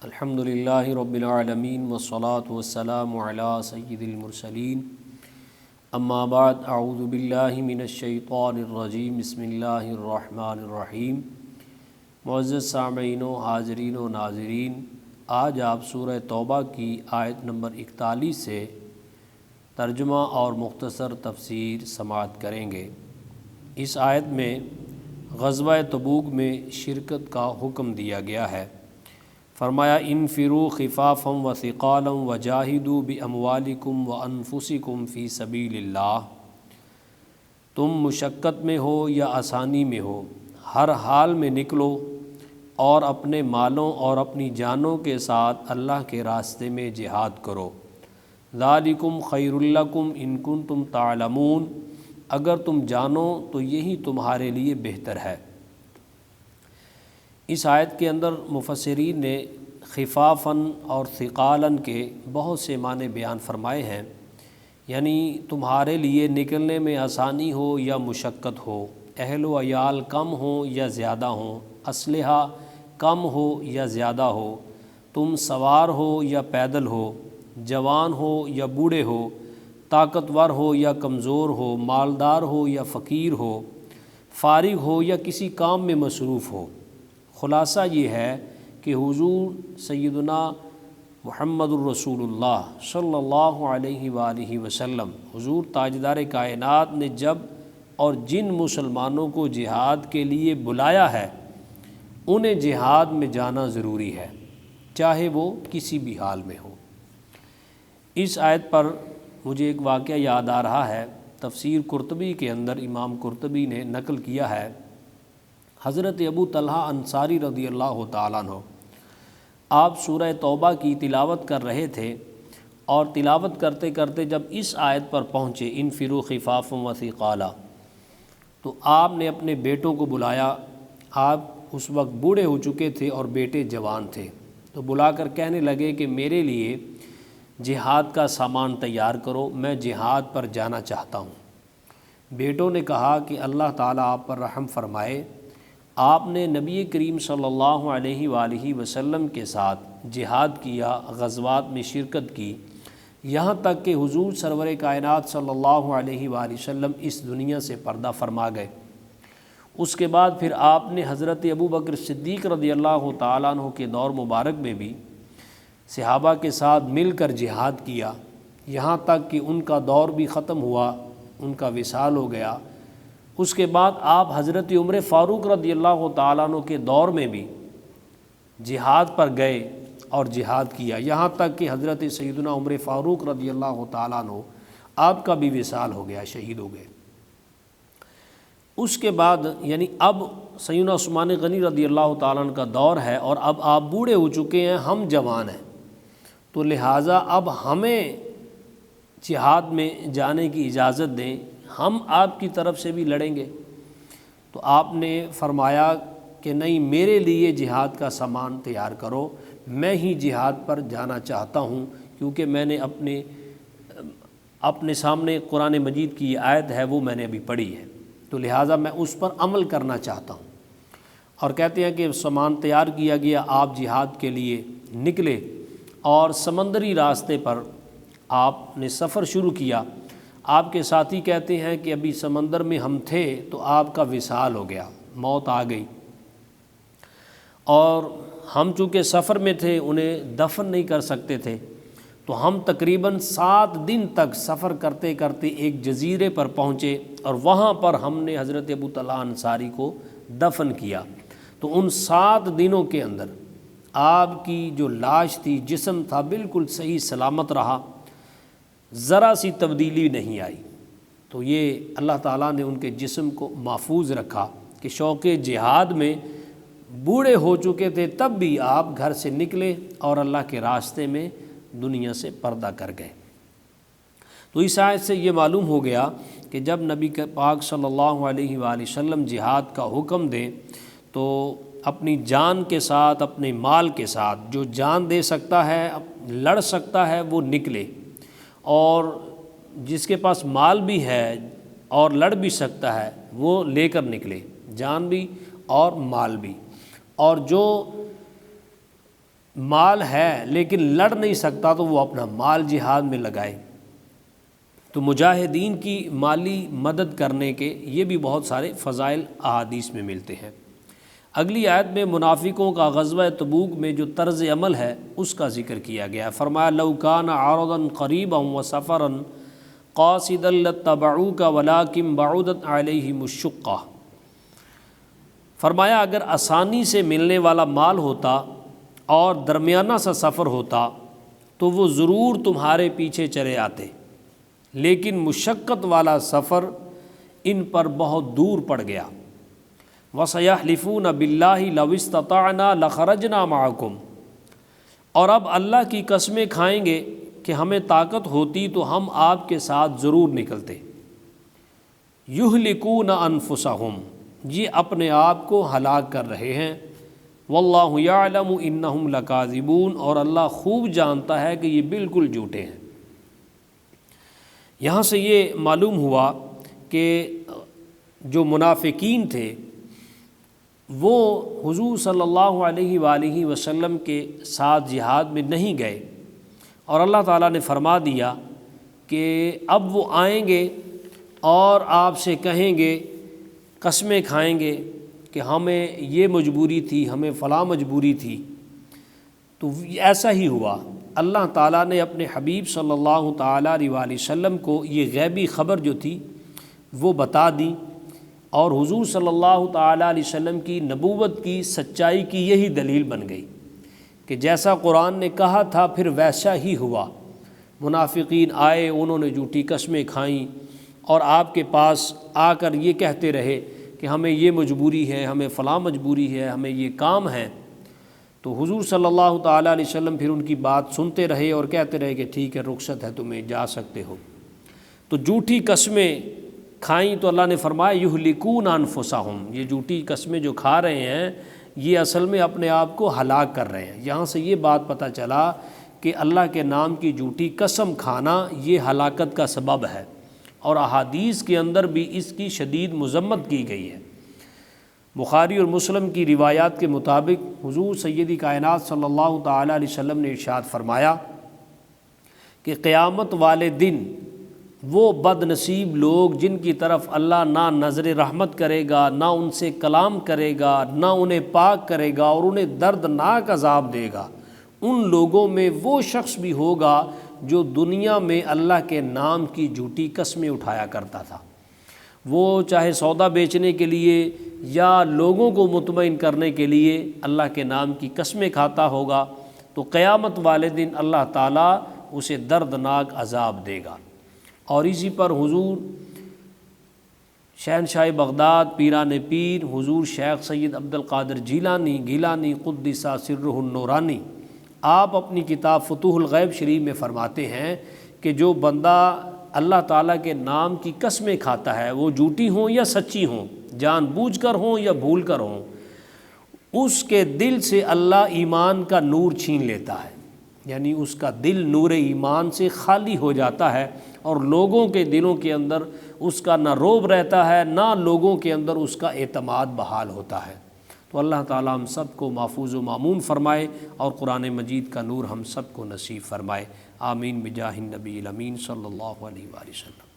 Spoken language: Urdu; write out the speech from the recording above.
الحمدللہ رب العالمین والصلاة والسلام علی سید المرسلین اما بعد اعوذ باللہ من الشیطان الرجیم بسم اللہ الرحمن الرحیم۔ معزز سامعین و حاضرین و ناظرین، آج آپ سورہ توبہ کی آیت نمبر 41 سے ترجمہ اور مختصر تفسیر سماعت کریں گے۔ اس آیت میں غزوہ تبوک میں شرکت کا حکم دیا گیا ہے۔ فرمایا انفروا خفافا وثقالا وجاہدوا باموالکم وانفسکم فی سبیل اللہ۔ تم مشقت میں ہو یا آسانی میں ہو، ہر حال میں نکلو اور اپنے مالوں اور اپنی جانوں کے ساتھ اللہ کے راستے میں جہاد کرو۔ ذالکم خیر لکم ان کنتم تعلمون، اگر تم جانو تو یہی تمہارے لیے بہتر ہے۔ اس آیت کے اندر مفسرین نے خفافاً اور ثقالاً کے بہت سے معنی بیان فرمائے ہیں، یعنی تمہارے لیے نکلنے میں آسانی ہو یا مشقت ہو، اہل و عیال کم ہوں یا زیادہ ہوں، اسلحہ کم ہو یا زیادہ ہو، تم سوار ہو یا پیدل ہو، جوان ہو یا بوڑھے ہو، طاقتور ہو یا کمزور ہو، مالدار ہو یا فقیر ہو، فارغ ہو یا کسی کام میں مصروف ہو۔ خلاصہ یہ ہے کہ حضور سیدنا محمد الرسول اللہ صلی اللہ علیہ وآلہ وسلم، حضور تاجدار کائنات نے جب اور جن مسلمانوں کو جہاد کے لیے بلایا ہے، انہیں جہاد میں جانا ضروری ہے، چاہے وہ کسی بھی حال میں ہو۔ اس آیت پر مجھے ایک واقعہ یاد آ رہا ہے۔ تفسیر قرطبی کے اندر امام قرطبی نے نقل کیا ہے، حضرت ابو طلحہ انصاری رضی اللہ تعالیٰ عنہ آپ سورہ توبہ کی تلاوت کر رہے تھے، اور تلاوت کرتے کرتے جب اس آیت پر پہنچے انفروا خفافا وثقالا، تو آپ نے اپنے بیٹوں کو بلایا۔ آپ اس وقت بوڑھے ہو چکے تھے اور بیٹے جوان تھے، تو بلا کر کہنے لگے کہ میرے لیے جہاد کا سامان تیار کرو، میں جہاد پر جانا چاہتا ہوں۔ بیٹوں نے کہا کہ اللہ تعالیٰ آپ پر رحم فرمائے، آپ نے نبی کریم صلی اللہ علیہ وآلہ وسلم کے ساتھ جہاد کیا، غزوات میں شرکت کی، یہاں تک کہ حضور سرور کائنات صلی اللہ علیہ وآلہ وسلم اس دنیا سے پردہ فرما گئے۔ اس کے بعد پھر آپ نے حضرت ابو بکر صدیق رضی اللہ تعالیٰ عنہ کے دور مبارک میں بھی صحابہ کے ساتھ مل کر جہاد کیا، یہاں تک کہ ان کا دور بھی ختم ہوا، ان کا وصال ہو گیا۔ اس کے بعد آپ حضرت عمر فاروق رضی اللہ تعالیٰ عنہ کے دور میں بھی جہاد پر گئے اور جہاد کیا، یہاں تک کہ حضرت سیدنا عمر فاروق رضی اللہ تعالیٰ عنہ آپ کا بھی وصال ہو گیا، شہید ہو گئے۔ اس کے بعد یعنی اب سیدنا عثمان غنی رضی اللہ تعالیٰ عنہ کا دور ہے، اور اب آپ بوڑھے ہو چکے ہیں، ہم جوان ہیں، تو لہٰذا اب ہمیں جہاد میں جانے کی اجازت دیں، ہم آپ کی طرف سے بھی لڑیں گے۔ تو آپ نے فرمایا کہ نہیں، میرے لیے جہاد کا سامان تیار کرو، میں ہی جہاد پر جانا چاہتا ہوں، کیونکہ میں نے اپنے سامنے قرآن مجید کی یہ آیت ہے، وہ میں نے ابھی پڑھی ہے، تو لہٰذا میں اس پر عمل کرنا چاہتا ہوں۔ اور کہتے ہیں کہ سامان تیار کیا گیا، آپ جہاد کے لیے نکلے اور سمندری راستے پر آپ نے سفر شروع کیا۔ آپ کے ساتھی کہتے ہیں کہ ابھی سمندر میں ہم تھے تو آپ کا وصال ہو گیا، موت آ گئی، اور ہم چونکہ سفر میں تھے انہیں دفن نہیں کر سکتے تھے، تو ہم تقریباً 7 دن تک سفر کرتے کرتے ایک جزیرے پر پہنچے، اور وہاں پر ہم نے حضرت ابو طلحہ انصاری کو دفن کیا۔ تو ان 7 دنوں کے اندر آپ کی جو لاش تھی، جسم تھا، بالکل صحیح سلامت رہا، ذرا سی تبدیلی نہیں آئی۔ تو یہ اللہ تعالیٰ نے ان کے جسم کو محفوظ رکھا کہ شوق جہاد میں بوڑھے ہو چکے تھے، تب بھی آپ گھر سے نکلے اور اللہ کے راستے میں دنیا سے پردہ کر گئے۔ تو اس آیت سے یہ معلوم ہو گیا کہ جب نبی پاک صلی اللہ علیہ وآلہ وسلم جہاد کا حکم دیں تو اپنی جان کے ساتھ، اپنے مال کے ساتھ، جو جان دے سکتا ہے، لڑ سکتا ہے، وہ نکلے، اور جس کے پاس مال بھی ہے اور لڑ بھی سکتا ہے وہ لے کر نکلے، جان بھی اور مال بھی۔ اور جو مال ہے لیکن لڑ نہیں سکتا تو وہ اپنا مال جہاد میں لگائے۔ تو مجاہدین کی مالی مدد کرنے کے یہ بھی بہت سارے فضائل احادیث میں ملتے ہیں۔ اگلی آیت میں منافقوں کا غزوہ تبوک میں جو طرز عمل ہے اس کا ذکر کیا گیا ہے۔ فرمایا لو کان عرضا قریبا وسفرا قاصدا لاتبعوک ولکن بعدت علیہم الشقہ۔ فرمایا اگر آسانی سے ملنے والا مال ہوتا اور درمیانہ سا سفر ہوتا تو وہ ضرور تمہارے پیچھے چلے آتے، لیکن مشقت والا سفر ان پر بہت دور پڑ گیا۔ وَسَيَحْلِفُونَ بِاللَّهِ لَوِ اسْتَطَعْنَا لَخَرَجْنَا مَعَكُمْ، اور اب اللہ کی قسمیں کھائیں گے کہ ہمیں طاقت ہوتی تو ہم آپ کے ساتھ ضرور نکلتے۔ يُهْلِكُونَ أَنفُسَهُمْ، یہ اپنے آپ کو ہلاک کر رہے ہیں۔ وَاللَّهُ يَعْلَمُ إِنَّهُمْ لَكَاذِبُونَ، اور اللہ خوب جانتا ہے کہ یہ بالکل جھوٹے ہیں۔ یہاں سے یہ معلوم ہوا کہ جو منافقین تھے وہ حضور صلی اللہ علیہ وآلہ وسلم کے ساتھ جہاد میں نہیں گئے، اور اللہ تعالیٰ نے فرما دیا کہ اب وہ آئیں گے اور آپ سے کہیں گے، قسمیں کھائیں گے کہ ہمیں یہ مجبوری تھی، ہمیں فلاں مجبوری تھی۔ تو ایسا ہی ہوا، اللہ تعالیٰ نے اپنے حبیب صلی اللہ تعالیٰ علیہ وآلہ وسلم کو یہ غیبی خبر جو تھی وہ بتا دی، اور حضور صلی اللہ تعالیٰ علیہ وسلم کی نبوت کی سچائی کی یہی دلیل بن گئی کہ جیسا قرآن نے کہا تھا پھر ویسا ہی ہوا۔ منافقین آئے، انہوں نے جھوٹی قسمیں کھائیں اور آپ کے پاس آ کر یہ کہتے رہے کہ ہمیں یہ مجبوری ہے، ہمیں فلاں مجبوری ہے، ہمیں یہ کام ہے۔ تو حضور صلی اللہ تعالیٰ علیہ وسلم پھر ان کی بات سنتے رہے اور کہتے رہے کہ ٹھیک ہے، رخصت ہے، تمہیں جا سکتے ہو۔ تو جھوٹی قسمیں کھائیں تو اللہ نے فرمایا یہلکون انفسہم، یہ جھوٹی قسمیں جو کھا رہے ہیں یہ اصل میں اپنے آپ کو ہلاک کر رہے ہیں۔ یہاں سے یہ بات پتہ چلا کہ اللہ کے نام کی جھوٹی قسم کھانا یہ ہلاکت کا سبب ہے، اور احادیث کے اندر بھی اس کی شدید مذمت کی گئی ہے۔ بخاری اور مسلم کی روایات کے مطابق حضور سیدی کائنات صلی اللہ تعالیٰ علیہ وسلم نے ارشاد فرمایا کہ قیامت والے دن وہ بد نصیب لوگ جن کی طرف اللہ نہ نظر رحمت کرے گا، نہ ان سے کلام کرے گا، نہ انہیں پاک کرے گا اور انہیں دردناک عذاب دے گا، ان لوگوں میں وہ شخص بھی ہوگا جو دنیا میں اللہ کے نام کی جھوٹی قسمیں اٹھایا کرتا تھا۔ وہ چاہے سودا بیچنے کے لیے یا لوگوں کو مطمئن کرنے کے لیے اللہ کے نام کی قسمیں کھاتا ہوگا، تو قیامت والے دن اللہ تعالیٰ اسے دردناک عذاب دے گا۔ اور اسی پر حضور شہنشاہ بغداد پیران پیر حضور شیخ سید عبد القادر گیلانی قدس سرہ النورانی، آپ اپنی کتاب فتوح الغیب شریف میں فرماتے ہیں کہ جو بندہ اللہ تعالیٰ کے نام کی قسمیں کھاتا ہے، وہ جھوٹی ہوں یا سچی ہوں، جان بوجھ کر ہوں یا بھول کر ہوں، اس کے دل سے اللہ ایمان کا نور چھین لیتا ہے، یعنی اس کا دل نور ایمان سے خالی ہو جاتا ہے، اور لوگوں کے دلوں کے اندر اس کا نہ روب رہتا ہے، نہ لوگوں کے اندر اس کا اعتماد بحال ہوتا ہے۔ تو اللہ تعالیٰ ہم سب کو محفوظ و مامون فرمائے اور قرآن مجید کا نور ہم سب کو نصیب فرمائے۔ آمین بجاہ النبی الامین صلی اللہ علیہ وآلہ وسلم۔